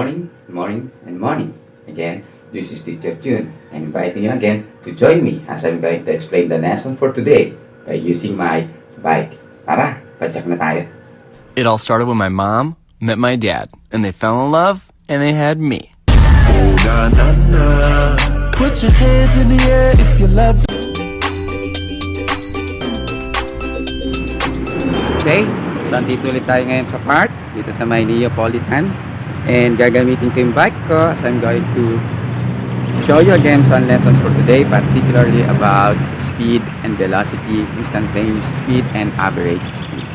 morning, and morning. Again, this is Teacher June. I'm inviting you again to join me as I'm going to explain the lesson for today by using my bike. Tara, padyak na tayo. It all started when my mom met my dad, and they fell in love, and they had me. Oh, na, na, na. Put your hands in the air if you love. Okay, so andito ulit tayo ngayon sa park, dito sa may Neapolitan. And gagamitin ko yung bike ko as I'm going to show you again some lessons for today, particularly about speed and velocity, instantaneous speed and average speed.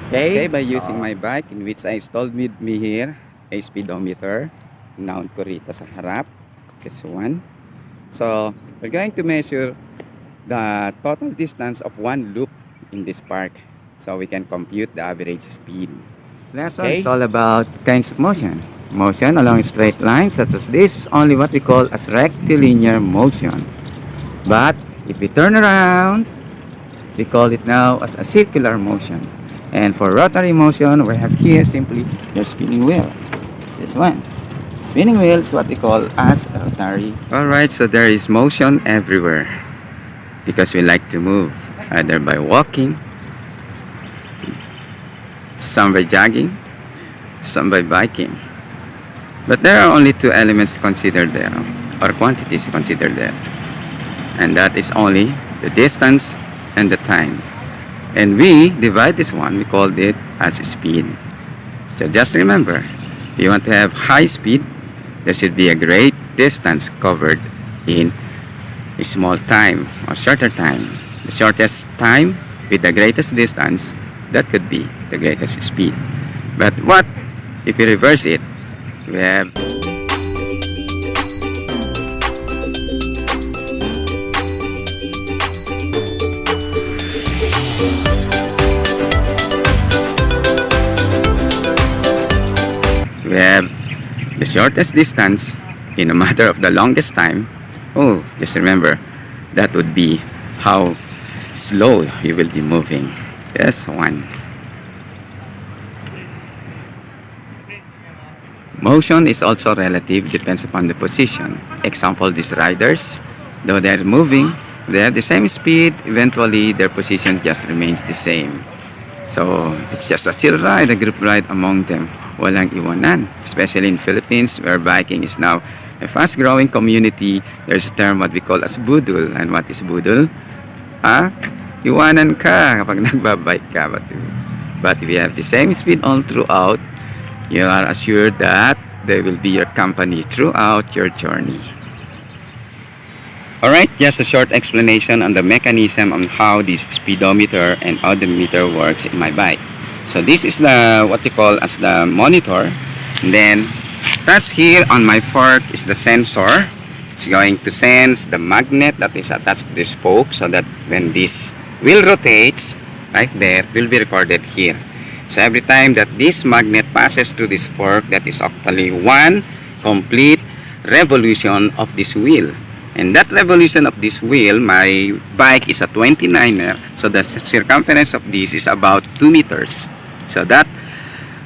Okay, by using my bike, in which I installed with me here a speedometer. Mount ko rito sa harap, this one. So, we're going to measure the total distance of one loop in this park so we can compute the average speed. Lesson is all about kinds of motion. Motion along straight lines such as this is only what we call as rectilinear motion. But if we turn around, we call it now as a circular motion. And for rotary motion, we have here simply the spinning wheel. This one. Spinning wheel is what we call as a rotary. Alright, so there is motion everywhere because we like to move either by walking, some by jogging, some by biking. But there are only two elements considered there, or quantities considered there. And that is only the distance and the time. And we divide this one, we called it as speed. So just remember, if you want to have high speed, there should be a great distance covered in a small time or shorter time. The shortest time with the greatest distance, that could be the greatest speed. But what if you reverse it? We have the shortest distance in a matter of the longest time. Oh, just remember, that would be how slow you will be moving. Just one. Motion is also relative, depends upon the position. Example, these riders, though they're moving, they have the same speed, eventually their position just remains the same. So, it's just a chill ride, a group ride among them. Walang iwanan, especially in Philippines where biking is now a fast-growing community. There's a term what we call as budul. And what is budul? Iwanan ka kapag nagbabike ka. But if you have the same speed all throughout, you are assured that they will be your company throughout your journey. Alright, just a short explanation on the mechanism on how this speedometer and odometer works in my bike. So this is the what you call as the monitor. And then that's here on my fork is the sensor. It's going to sense the magnet that is attached to the spoke so that when this wheel rotates, right there, will be recorded here. So every time that this magnet passes through this fork, that is actually one complete revolution of this wheel. And that revolution of this wheel, my bike is a 29er, so the circumference of this is about 2 meters. So that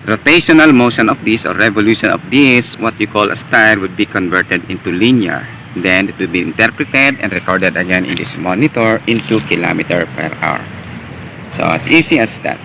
rotational motion of this or revolution of this, what you call as tire, would be converted into linear. Then it will be interpreted and recorded again in this monitor into kilometer per hour. So as easy as that.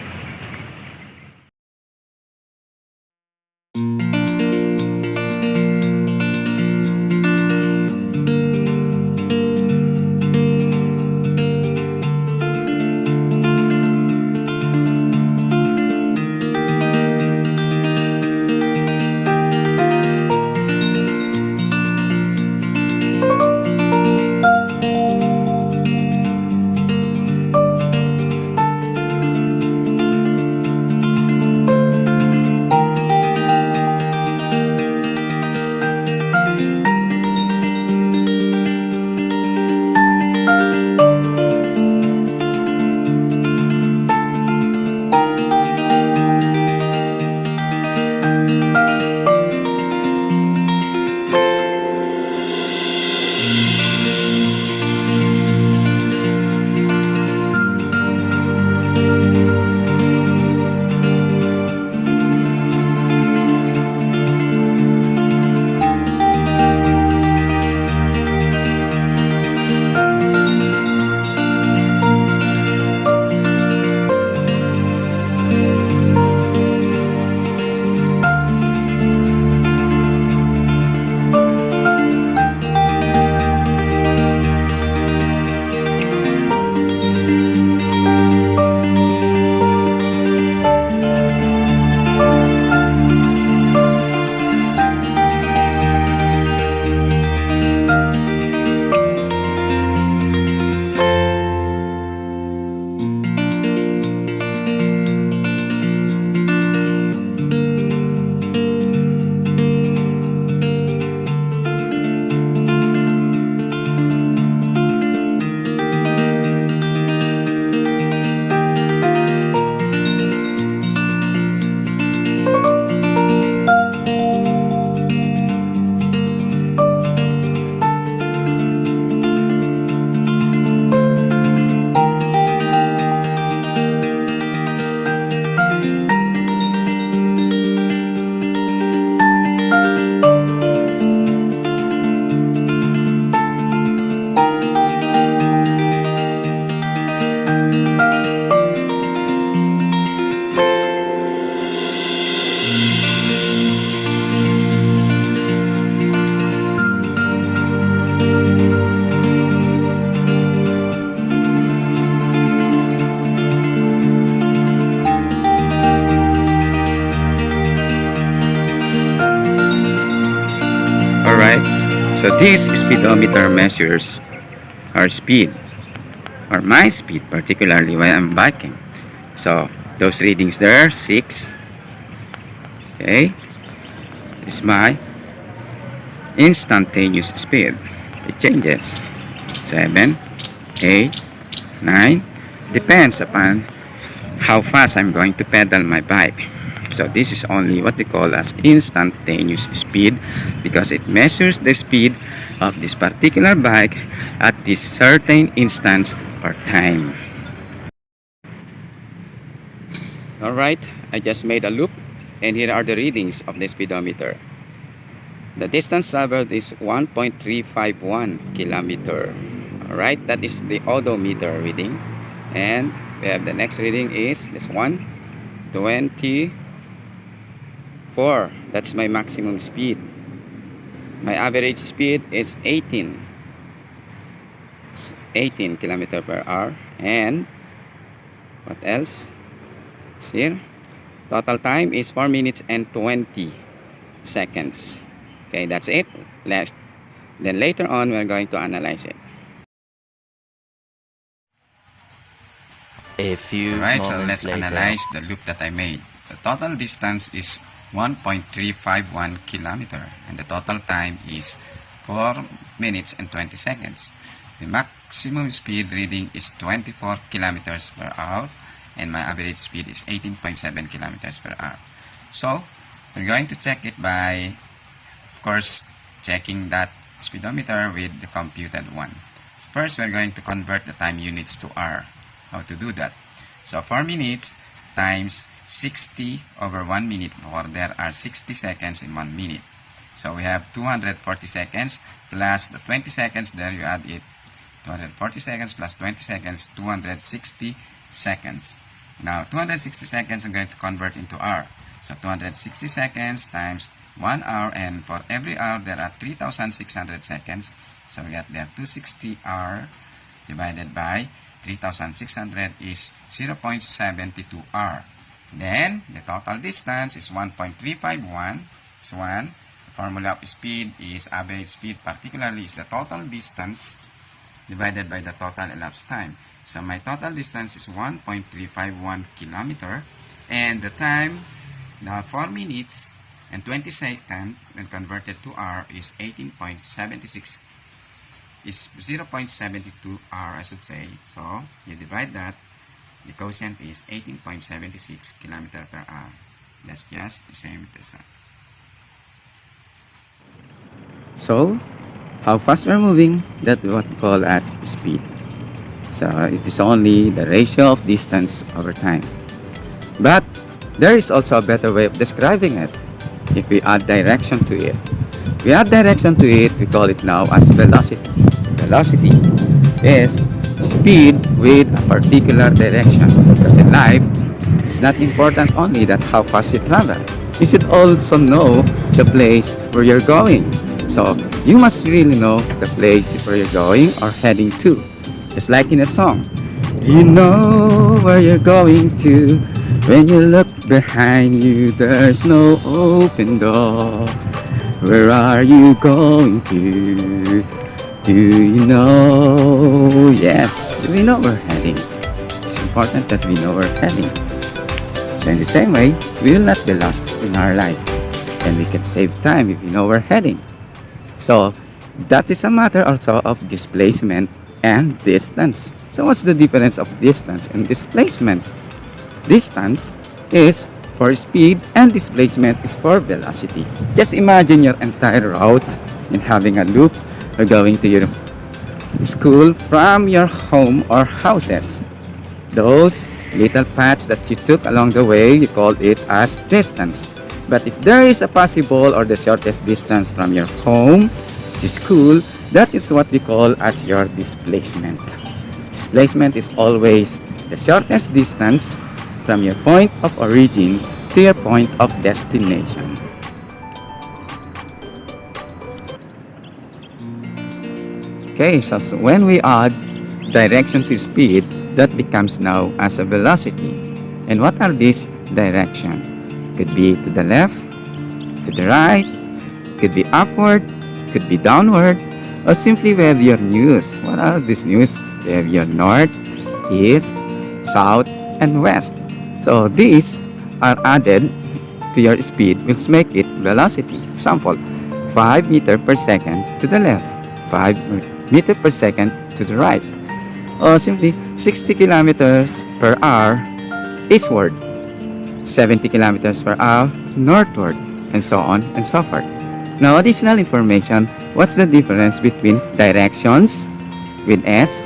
So this speedometer measures our speed, or my speed particularly when I'm biking. So those readings there, 6, okay, is my instantaneous speed. It changes. 7, 8, 9, depends upon how fast I'm going to pedal my bike. So this is only what they call as instantaneous speed, because it measures the speed of this particular bike at this certain instance or time. Alright, I just made a loop, and here are the readings of the speedometer. The distance traveled is 1.351 kilometer. Alright, that is the odometer reading. And we have the next reading is this one, 24. That's my maximum speed. My average speed is 18 kilometer per hour. And what else? Here, total time is 4 minutes and 20 seconds. Okay, that's it. Then later on, we're going to analyze it. A few Alright, so moments let's later. analyze the loop that I made. The total distance is 1.351 kilometer, and the total time is 4 minutes and 20 seconds. The maximum speed reading is 24 kilometers per hour, and my average speed is 18.7 kilometers per hour. So we're going to check it by, of course, checking that speedometer with the computed one. So first, we're going to convert the time units to hour. How to do that? So 4 minutes times 60 over 1 minute, for there are 60 seconds in 1 minute. So we have 240 seconds plus the 20 seconds there, you add it. 240 seconds plus 20 seconds, 260 seconds. Now 260 seconds I'm going to convert into hour. So 260 seconds times 1 hour, and for every hour there are 3,600 seconds. So we got there 260 hour divided by 3,600 is 0.72 hour. Then the total distance is 1.351. So 1, the formula of speed is average speed, particularly is the total distance divided by the total elapsed time. So my total distance is 1.351 kilometer, and the time, the 4 minutes and 20 seconds when converted to hour is 18.76, is 0.72 hour, I should say. So you divide that, the quotient is 18.76 kilometer per hour. That's just the same with this one. So how fast we're moving, that's what we call as speed. So it is only the ratio of distance over time. But there is also a better way of describing it. If we add direction to it, we call it now as velocity. Velocity is speed with a particular direction. Because in life, it's not important only that how fast you travel. You should also know the place where you're going. So you must really know the place where you're going or heading to. Just like in a song. Do you know where you're going to? When you look behind you, there's no open door. Where are you going to? Do you know? Yes, we know we're heading. It's important that we know we're heading. So in the same way, we will not be lost in our life. And we can save time if we know we're heading. So that is a matter also of displacement and distance. So what's the difference of distance and displacement? Distance is for speed and displacement is for velocity. Just imagine your entire route in having a loop or going to your school from your home or houses. Those little paths that you took along the way, you call it as distance. But if there is a possible or the shortest distance from your home to school, that is what we call as your displacement. Displacement is always the shortest distance from your point of origin to your point of destination. Okay, so when we add direction to speed, that becomes now as a velocity. And what are these direction? Could be to the left, to the right, could be upward, could be downward, or simply we have your news. What are these news? We have your north, east, south, and west. So these are added to your speed, which make it velocity. Example, 5 meter per second to the left, 5 meter per second to the right, or simply 60 kilometers per hour eastward, 70 kilometers per hour northward, and so on and so forth. Now, additional information, what's the difference between directions with S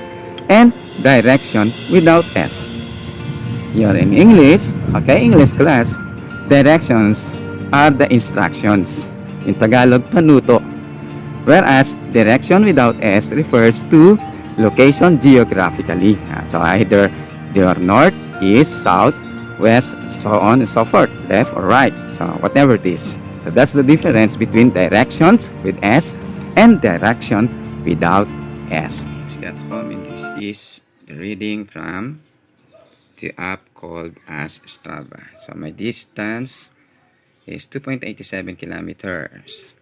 and direction without S? You're in English, okay, English class, directions are the instructions. In Tagalog, panuto. Whereas, direction without S refers to location geographically. So, either they are north, east, south, west, so on and so forth, left or right. So, whatever it is. So, that's the difference between directions with S and direction without S. And this is the reading from the app called as Strava. So, my distance is 2.87 kilometers.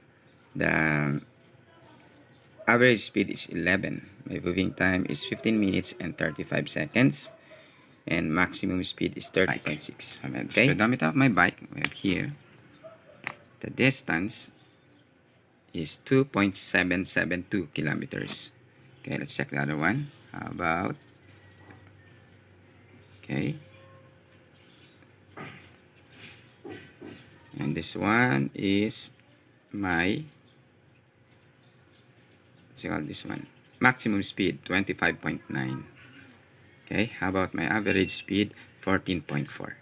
The average speed is 11. My moving time is 15 minutes and 35 seconds. And maximum speed is 30.6. Okay. Speedometer of my bike, we have here. The distance is 2.772 kilometers. Okay, let's check the other one. How about? Okay. And this one is my, let's call this one, maximum speed 25.9. Okay, how about my average speed 14.4?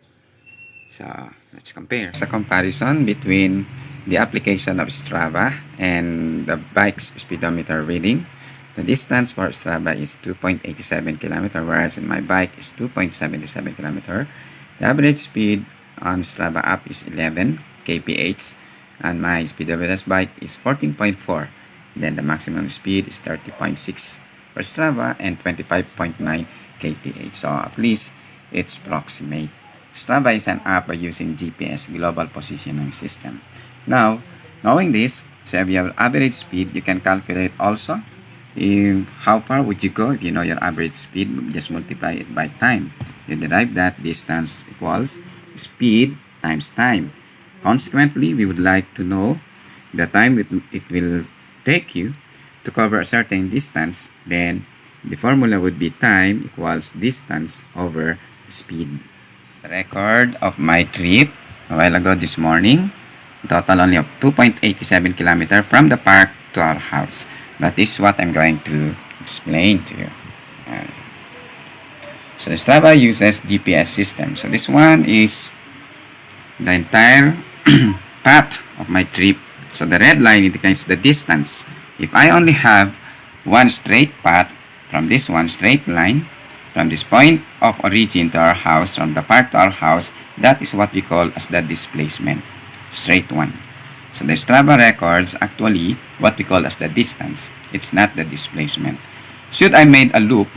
So let's compare. It's a comparison between the application of Strava and the bike's speedometer reading. The distance for Strava is 2.87 km, whereas in my bike is 2.77 km. The average speed on Strava app is 11 kph, and my speedometer's bike is 14.4. Then the maximum speed is 30.6 for Strava and 25.9 kph. So at least it's approximate. Strava is an app by using GPS, Global Positioning System. Now, knowing this, so if you have average speed, you can calculate also how far would you go if you know your average speed. Just multiply it by time. You derive that distance equals speed times time. Consequently, we would like to know the time it will take you to cover a certain distance. Then the formula would be time equals distance over speed. The record of my trip a while ago this morning, total only of 2.87 km from the park to our house. But this is what I'm going to explain to you. So the Strava uses GPS system. So this one is the entire path of my trip. So the red line indicates the distance. If I only have one straight path from this one straight line, from this point of origin to our house, from the park to our house, that is what we call as the displacement, straight one. So the Strava records actually what we call as the distance. It's not the displacement. Should I made a loop,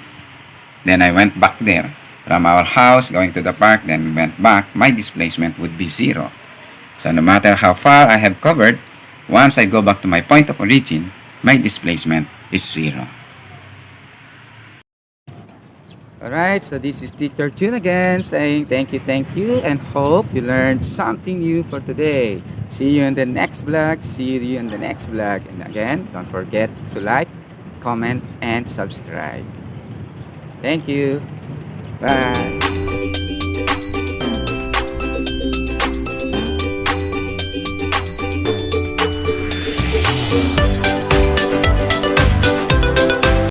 then I went back there, from our house going to the park, then we went back, my displacement would be 0. So no matter how far I have covered, once I go back to my point of origin, my displacement is 0. Alright, so this is Teacher June again saying thank you, and hope you learned something new for today. See you in the next vlog. And again, don't forget to like, comment, and subscribe. Thank you. Bye.